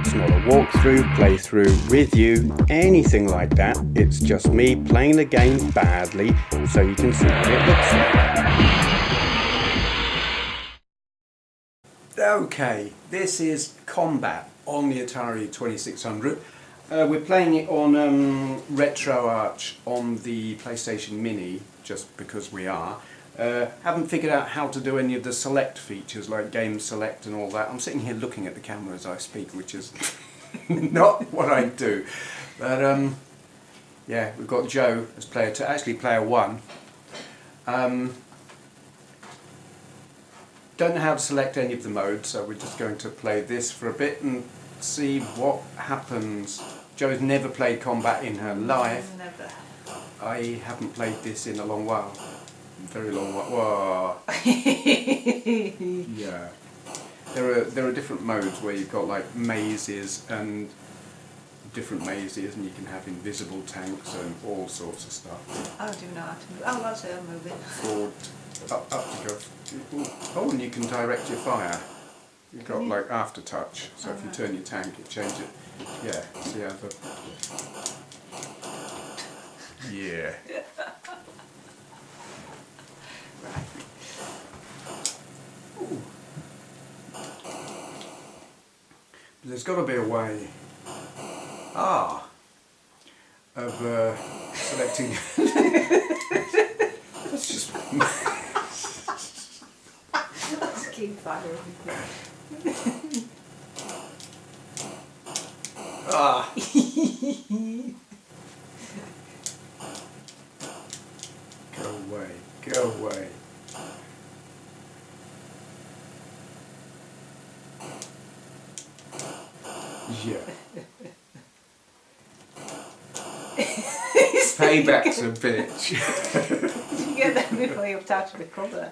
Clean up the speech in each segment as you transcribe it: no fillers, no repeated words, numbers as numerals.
It's not a walkthrough, playthrough, review, anything like that. It's just me playing the game badly so you can see what it looks like. Okay, this is Combat on the Atari 2600. We're playing it on RetroArch on the PlayStation Mini, just because we are. Haven't figured out how to do any of the select features like game select and all that. I'm sitting here looking at the camera as I speak, which is not what I do. But yeah, we've got Joe as player 2, actually player 1. Don't know how to select any of the modes, so we're just going to play this for a bit and see what happens. Joe's never played Combat in her life. Never. I haven't played this in a long while. Very long while. Whoa. Yeah. There are different modes where you've got like mazes and different mazes, and you can have invisible tanks and all sorts of stuff. I do know how to move. Oh, that's it, I'm moving. Forward, up to go. Oh, and you can direct your fire. You've got like aftertouch, so if you turn your tank, it changes it. Yeah, see how the... Yeah. Right. Ooh. There's got to be a way. Of selecting. Let's just. Let's keep firing. Go away. Go away. Yeah. Payback's a bitch. Did you get that before you attached to the cover?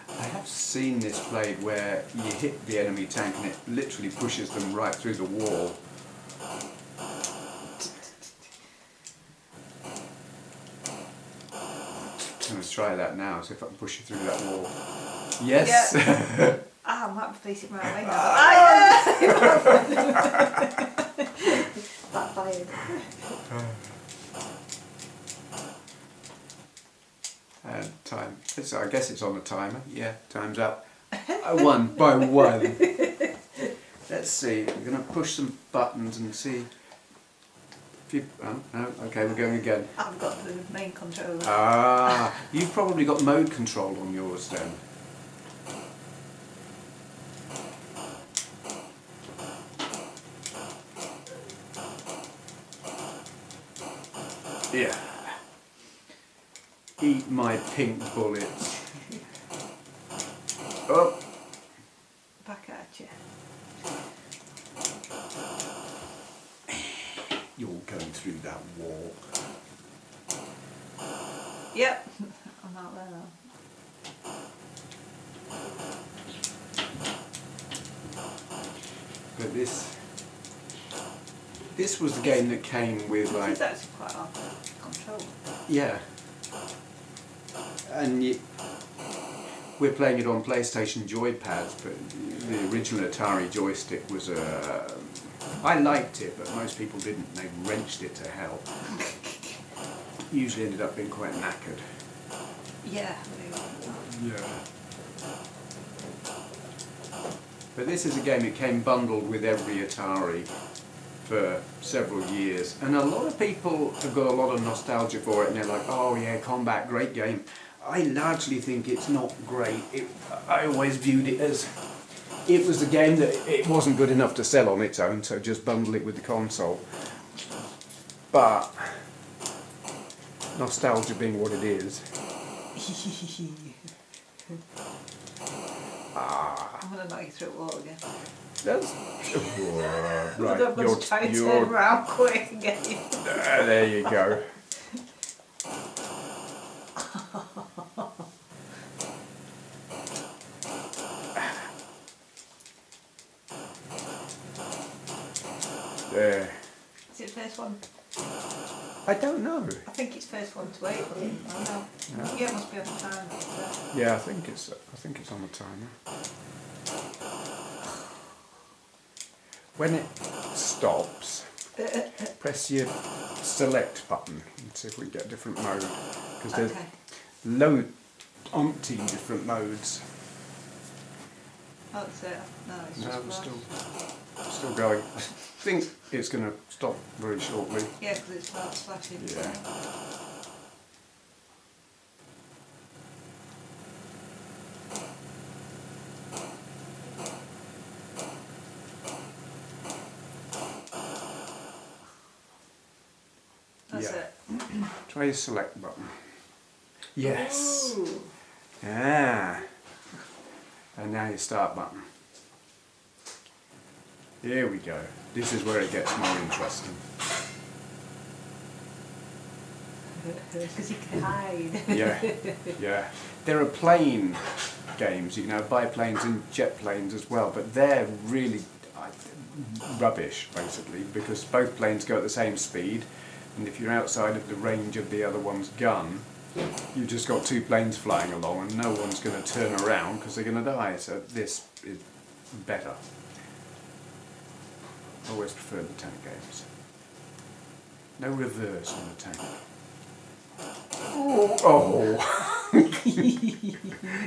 I have seen this played where you hit the enemy tank and it literally pushes them right through the wall. Let's try that now, see if I can push you through that wall. Yes! Yeah. I might be facing my way now. Backfired. And time. I guess it's on the timer. Yeah, time's up. I won by 1. Let's see. We're going to push some buttons and see. If you, oh, no, okay, we're going again. I've got the main controller. Ah, you've probably got mode control on yours then. Yeah. Eat my pink bullets. Oh. Back at you. You're going through that wall. Yep. I'm out there now. But this was the game that came with like... It's actually quite hard to control. Yeah. And we're playing it on PlayStation joypads, but the original Atari joystick was I liked it, but most people didn't. They wrenched it to hell. Usually ended up being quite knackered. Yeah. Yeah. But this is a game that came bundled with every Atari for several years, and a lot of people have got a lot of nostalgia for it, and they're like, oh yeah, Combat, great game. I largely think it's not great. I always viewed it as it was the game that it wasn't good enough to sell on its own, so just bundle it with the console. But nostalgia being what it is. I'm going to knock you through a wall again. That's right. I'm going to try and turn around quick and get you. There you go. There. Is it the first one? I don't know. I think it's first one to 8, but I don't know. Yeah. Yeah, it must be on the time. Yeah, I think it's on the timer. When it stops, press your select button and see if we get a different mode. Because there's umpteen different modes. That's it. No, it's No, just we're still going. I think it's going to stop very shortly. Yeah, because it starts flashing. Yeah. That's Yeah. it. Try your select button. Yes. Ooh. Ah. And now your start button. Here we go. This is where it gets more interesting. Because you can hide. Yeah, yeah. There are plane games, you can have biplanes and jet planes as well, but they're really rubbish, basically, because both planes go at the same speed, and if you're outside of the range of the other one's gun, you've just got two planes flying along and no one's going to turn around because they're going to die, so this is better. I always prefer the tank games. No reverse on the tank. Oh! You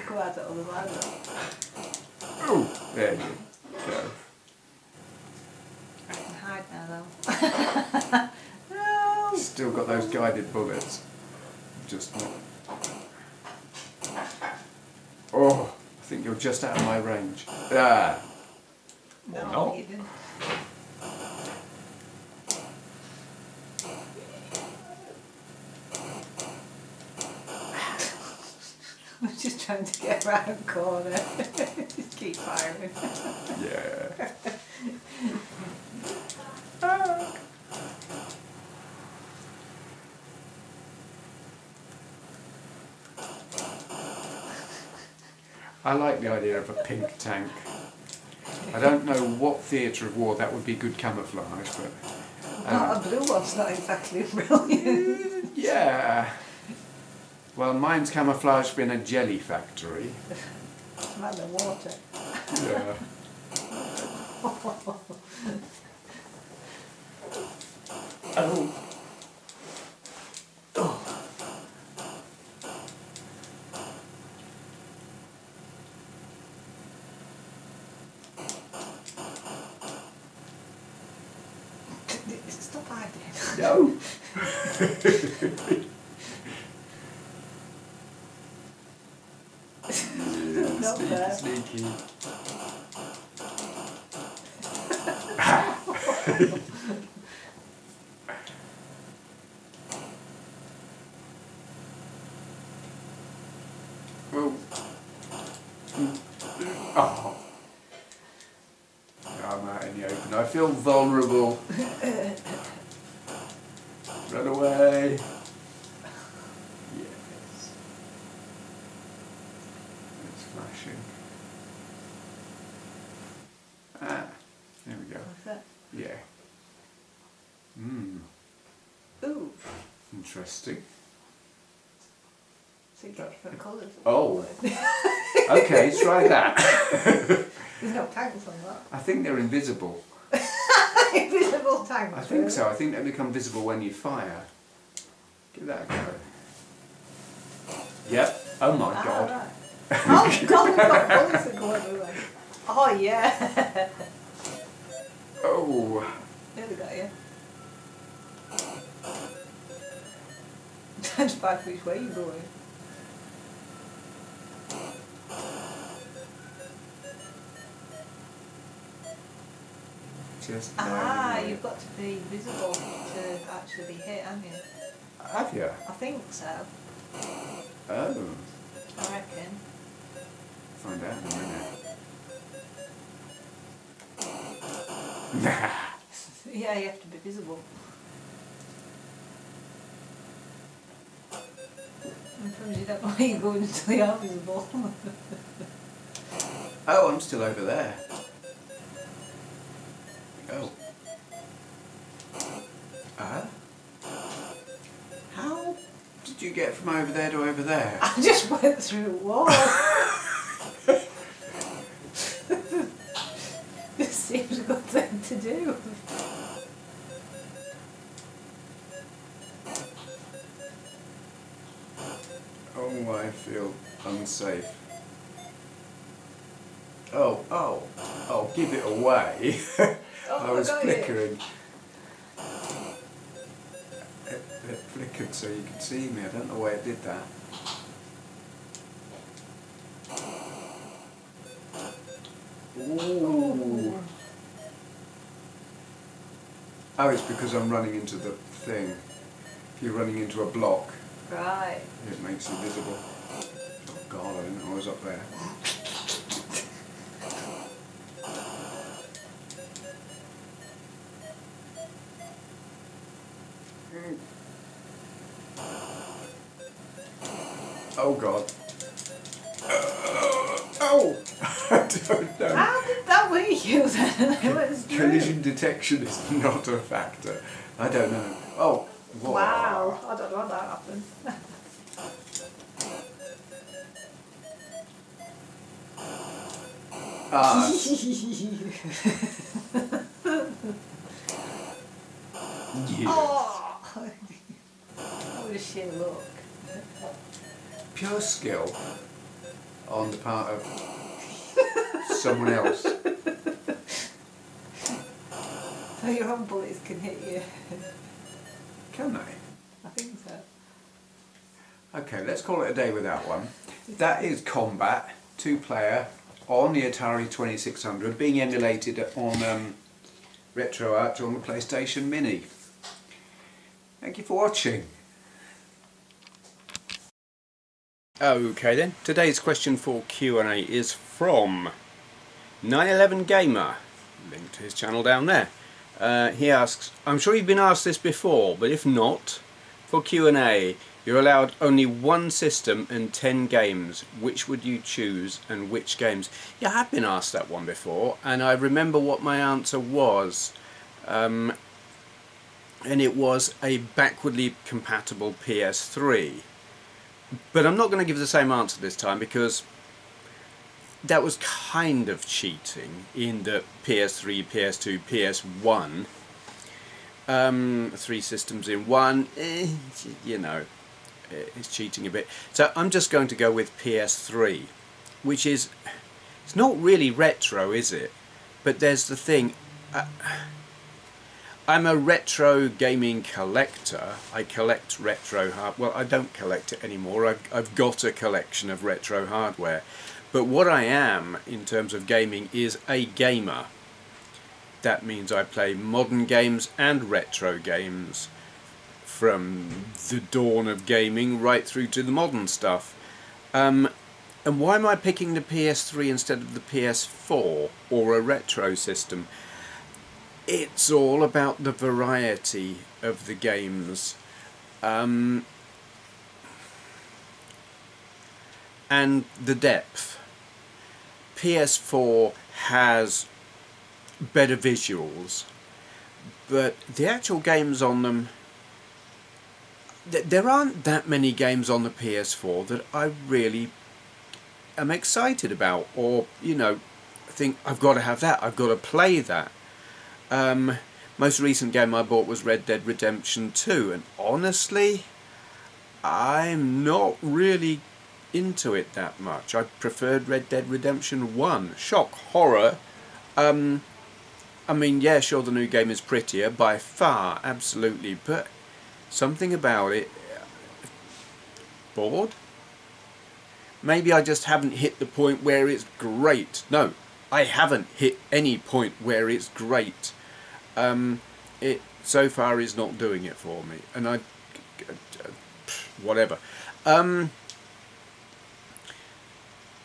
go out the other side. Oh! There you go. I can hide now though. No! Still got those guided bullets. Just not. Oh! I think you're just out of my range. Ah! No, Or not. you didn't. I'm just trying to get around the corner. Just keep firing. Yeah. I like the idea of a pink tank. I don't know what theatre of war that would be good camouflage, but Not a blue one's not exactly brilliant. yeah. Well, mine's camouflaged in a jelly factory. It's not the water. Yeah. Oh. Oh. Stop hiding. No. Not there. Sneaky. Oh. Oh. I'm out in the open. I feel vulnerable. Run away. Yes. It's flashing. Ah, there we go. What's that? Yeah. Hmm. Ooh. Interesting. So you get different colours. Oh. Okay, try that. There's no tanks on that. I think they're invisible. Invisible tanks. I think so. I think they become visible when you fire. Give that a go. Yep. Oh my god. Right. Oh god, we've got bullets that go everywhere. Oh yeah. Oh. There we got you. Depends by which way you're going. Just You've got to be visible to actually be hit, haven't you? Have you? I think so. Oh. I reckon. Find out in a minute. Nah. Yeah, you have to be visible. Sometimes you don't know where you're going until you are visible. Oh, I'm still over there. Oh. How did you get from over there to over there? I just went through a wall. This seems a good thing to do. Oh, I feel unsafe. Oh, give it away. I was flickering. It flickered so you could see me. I don't know why it did that. Ooh. Oh, it's because I'm running into the thing. If you're running into a block, Right. it makes you visible. Oh God, I didn't know I was up there. Oh God. Oh! I don't know. How did that work you then? It was true. Collision detection is not a factor. I don't know. Oh, whoa. Wow. I don't know how that happened. Ah, yeah. Oh! What a sheer look. Pure skill on the part of someone else. So your own bullets can hit you. Can they? I think so. Okay, let's call it a day with that one. That is Combat, 2-player, on the Atari 2600, being emulated on RetroArch on the PlayStation Mini. Thank you for watching. Okay then, today's question for Q&A is from 911 Gamer, link to his channel down there. He asks, I'm sure you've been asked this before, but if not, for Q&A, you're allowed only one system and 10 games. Which would you choose and which games? Yeah, I have been asked that one before, and I remember what my answer was. And it was a backwardly compatible PS3. But I'm not going to give the same answer this time because that was kind of cheating in the PS3, PS2, PS1, 3 systems in one, you know, it's cheating a bit. So I'm just going to go with PS3, which is, it's not really retro, is it? But there's the thing, I'm a retro gaming collector. I collect retro hardware. Well, I don't collect it anymore. I've got a collection of retro hardware. But what I am, in terms of gaming, is a gamer. That means I play modern games and retro games, from the dawn of gaming right through to the modern stuff. And why am I picking the PS3 instead of the PS4 or a retro system? It's all about the variety of the games, and the depth. PS4 has better visuals, but the actual games on them, there aren't that many games on the PS4 that I really am excited about, or, you know, think I've got to have that, I've got to play that. Most recent game I bought was Red Dead Redemption 2, and honestly, I'm not really into it that much. I preferred Red Dead Redemption 1. Shock horror. I mean, yeah, sure, the new game is prettier by far, absolutely, but something about it, bored? Maybe I just haven't hit the point where it's great. No, I haven't hit any point where it's great. It so far is not doing it for me, and whatever.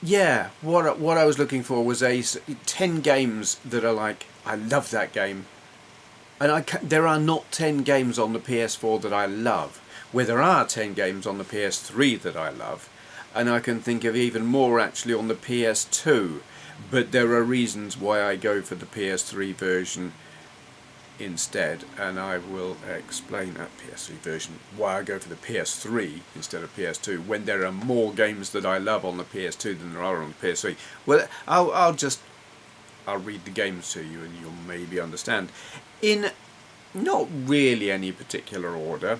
Yeah, what I was looking for was 10 games that are like, I love that game, and there are not 10 games on the PS4 that I love, where there are 10 games on the PS3 that I love, and I can think of even more actually on the PS2, but there are reasons why I go for the PS3 version instead, and I will explain that PS3 version, why I go for the PS3 instead of PS2 when there are more games that I love on the PS2 than there are on the PS3. Well, I'll just I'll read the games to you and you'll maybe understand. In not really any particular order,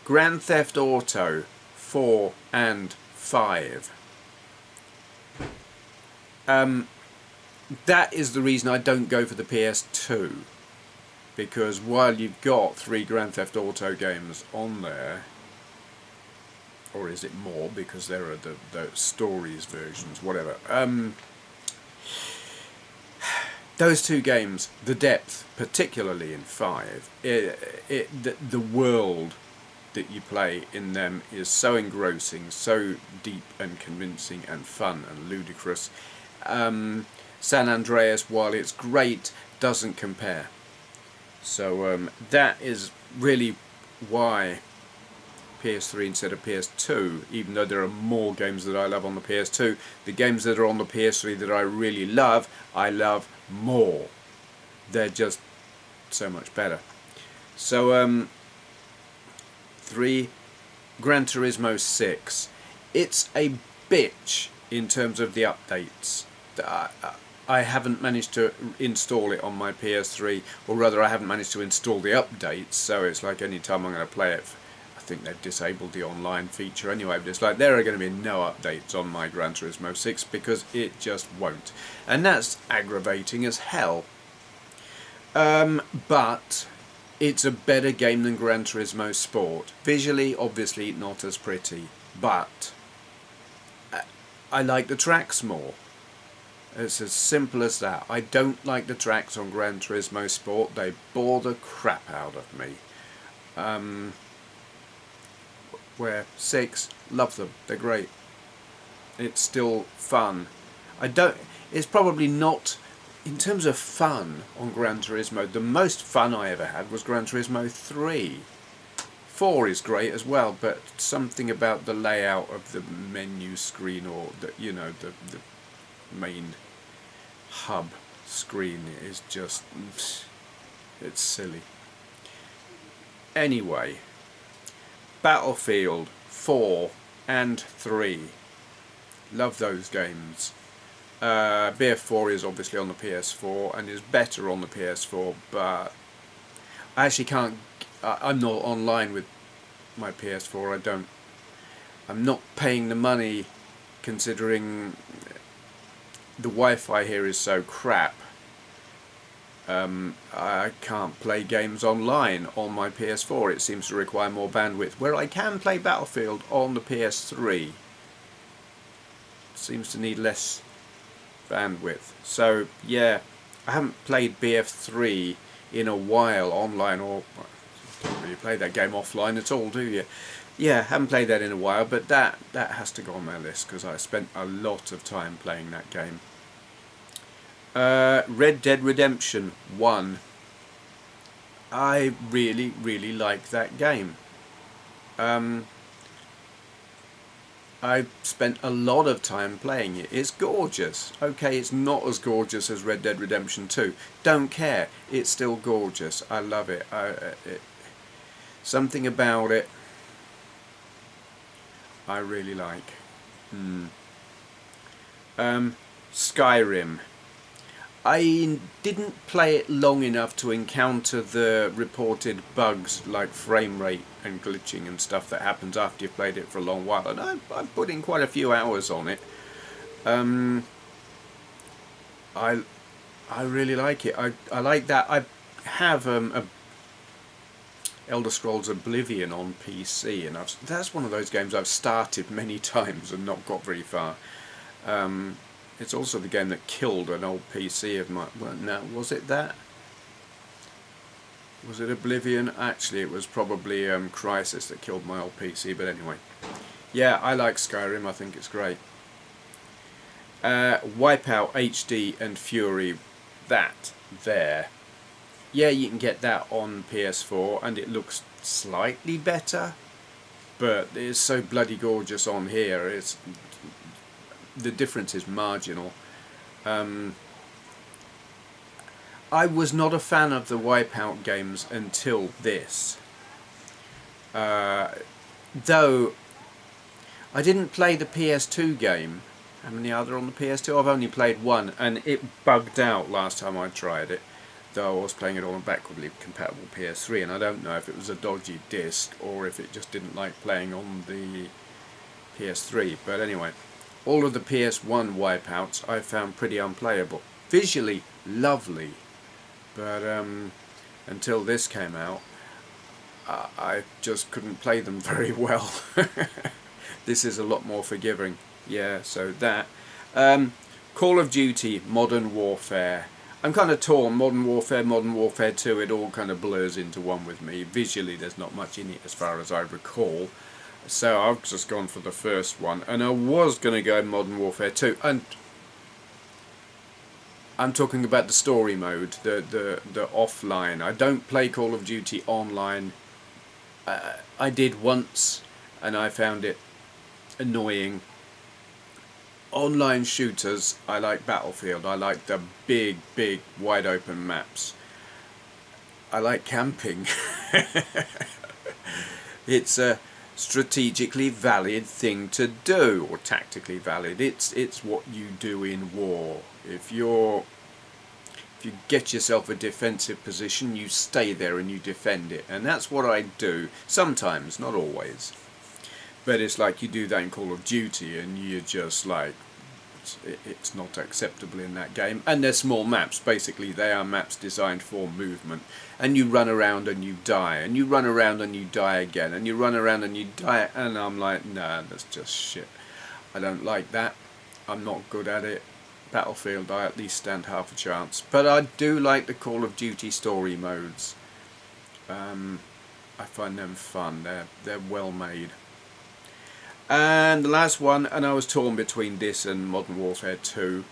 Grand Theft Auto 4 and 5. That is the reason I don't go for the PS2, because while you've got 3 Grand Theft Auto games on there, or is it more because there are the stories versions, whatever, those 2 games, the depth, particularly in 5, the world that you play in them is so engrossing, so deep and convincing and fun and ludicrous. San Andreas, while it's great, doesn't compare. So that is really why PS3 instead of PS2, even though there are more games that I love on the PS2, the games that are on the PS3 that I really love, I love more. They're just so much better. So 3, Gran Turismo 6. It's a bitch in terms of the updates. I haven't managed to install it on my PS3, or rather I haven't managed to install the updates, so it's like any time I'm going to play it, I think they've disabled the online feature anyway, but it's like there are going to be no updates on my Gran Turismo 6 because it just won't. And that's aggravating as hell. But it's a better game than Gran Turismo Sport. Visually, obviously not as pretty, but I like the tracks more. It's as simple as that. I don't like the tracks on Gran Turismo Sport. They bore the crap out of me. Where 6, love them. They're great. It's still fun. It's probably not, in terms of fun on Gran Turismo, the most fun I ever had was Gran Turismo 3. 4 is great as well, but something about the layout of the menu screen, or the main hub screen, is just, it's silly. Anyway, Battlefield 4 and 3, love those games. BF4 is obviously on the PS4 and is better on the PS4, but I actually can't, I'm not online with my PS4. I'm not paying the money, considering the Wi-Fi here is so crap. I can't play games online on my PS4. It seems to require more bandwidth, where I can play Battlefield on the PS3. It seems to need less bandwidth. So yeah, I haven't played BF3 in a while online, or you don't really play that game offline at all, do you? Yeah, haven't played that in a while, but that has to go on my list because I spent a lot of time playing that game. Red Dead Redemption 1. I really, really like that game. I spent a lot of time playing it. It's gorgeous. Okay, it's not as gorgeous as Red Dead Redemption 2. Don't care. It's still gorgeous. I love it. Something about it I really like. Skyrim. I didn't play it long enough to encounter the reported bugs like frame rate and glitching and stuff that happens after you've played it for a long while, and I've put in quite a few hours on it. I really like it. I like that. I have a Elder Scrolls Oblivion on PC, and that's one of those games I've started many times and not got very far. It's also the game that killed an old PC of mine. Well, no, was it that? Was it Oblivion? Actually, it was probably Crysis that killed my old PC, but anyway. Yeah, I like Skyrim. I think it's great. Wipeout HD and Fury, that there. Yeah, you can get that on PS4, and it looks slightly better, but it's so bloody gorgeous on here. The difference is marginal. I was not a fan of the Wipeout games until this. Though I didn't play the PS2 game, how many are there on the PS2? I've only played one, and it bugged out last time I tried it, though I was playing it on a backwardly compatible PS3, and I don't know if it was a dodgy disc or if it just didn't like playing on the PS3. But anyway, all of the PS1 wipeouts I found pretty unplayable. Visually lovely, but until this came out, I just couldn't play them very well. This is a lot more forgiving. Yeah, so that. Call of Duty Modern Warfare. I'm kind of torn. Modern Warfare 2, it all kind of blurs into one with me. Visually there's not much in it as far as I recall. So I've just gone for the first one. And I was going to go Modern Warfare 2. And I'm talking about the story mode, the offline. I don't play Call of Duty online. I did once and I found it annoying. Online shooters, I like Battlefield. I like the big wide open maps. I like camping. It's a strategically valid thing to do, or tactically valid. It's what you do in war. If you get yourself a defensive position, you stay there and you defend it, and that's what I do sometimes, not always. But it's like you do that in Call of Duty and you're just like, it's not acceptable in that game. And they're small maps. Basically they are maps designed for movement, and you run around and you die, and you run around and you die again, and you run around and you die, and I'm like, nah, that's just shit. I don't like that. I'm not good at it. Battlefield, I at least stand half a chance. But I do like the Call of Duty story modes. I find them fun. They're well made. And the last one, and I was torn between this and Modern Warfare 2,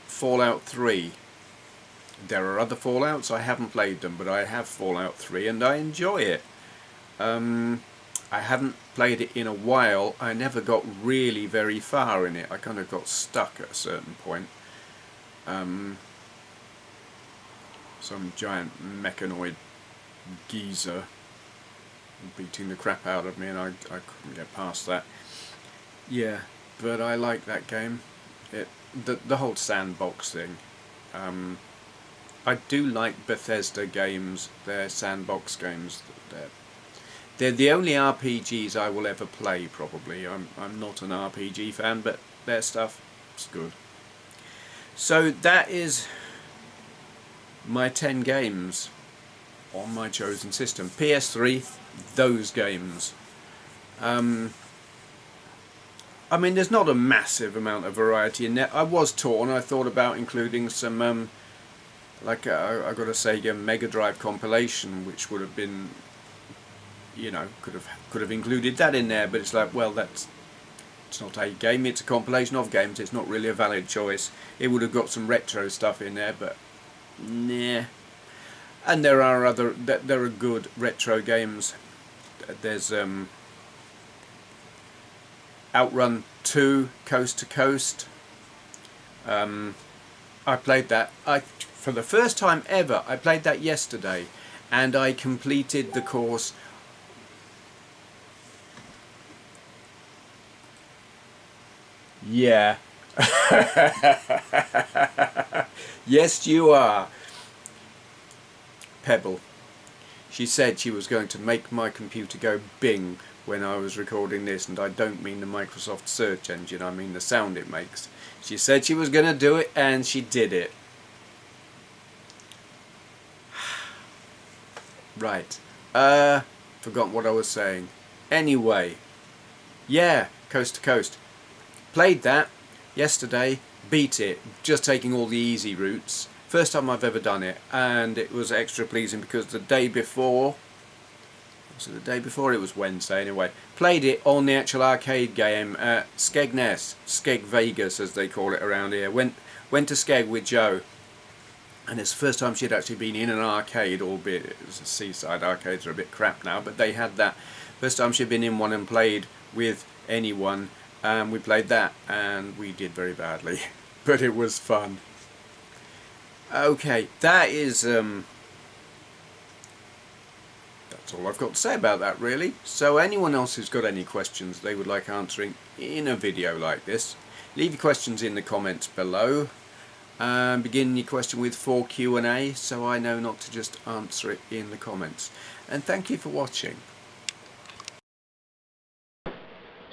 Fallout 3. There are other Fallouts, I haven't played them, but I have Fallout 3 and I enjoy it. I haven't played it in a while. I never got really very far in it. I kind of got stuck at a certain point. Some giant mechanoid geezer beating the crap out of me, and I couldn't get past that. Yeah, but I like that game. The whole sandbox thing. I do like Bethesda games. They're sandbox games. They're the only RPGs I will ever play, probably. I'm not an RPG fan, but their stuff is good. So that is my 10 games on my chosen system. PS3, those games. I mean, there's not a massive amount of variety in there. I was torn. I thought about including some, like I got a Sega Mega Drive compilation, which would have been, you know, could have included that in there. But it's like, well, it's not a game. It's a compilation of games. It's not really a valid choice. It would have got some retro stuff in there, but nah. And there are good retro games. There's Outrun 2 Coast to Coast. I played that. For the first time ever, I played that yesterday, and I completed the course. Yeah. Yes, you are. Pebble. She said she was going to make my computer go Bing when I was recording this, and I don't mean the Microsoft search engine, I mean the sound it makes. She said she was going to do it, and she did it. Right. Forgot what I was saying. Anyway. Yeah, Coast to Coast. Played that yesterday, beat it, just taking all the easy routes. First time I've ever done it, and it was extra pleasing because the day before, was it the day before? It was Wednesday anyway, played it on the actual arcade game at Skegness, Skeg Vegas as they call it around here. Went to Skeg with Jo, and it's the first time she'd actually been in an arcade, albeit it was a seaside. Arcades are a bit crap now, but they had that. First time she'd been in one and played with anyone, and we played that, and we did very badly, but it was fun. Okay, that is that's all I've got to say about that, really. So anyone else who's got any questions they would like answering in a video like this, Leave your questions in the comments below. Begin your question with for Q&A, so I know not to just answer it in the comments. And thank you for watching.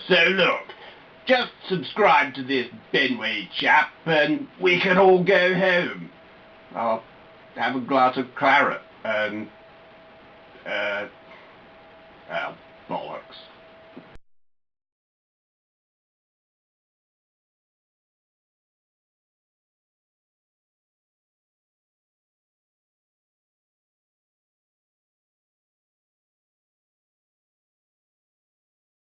So look, just subscribe to this Benway chap and we can all go home. I'll have a glass of claret and, bollocks.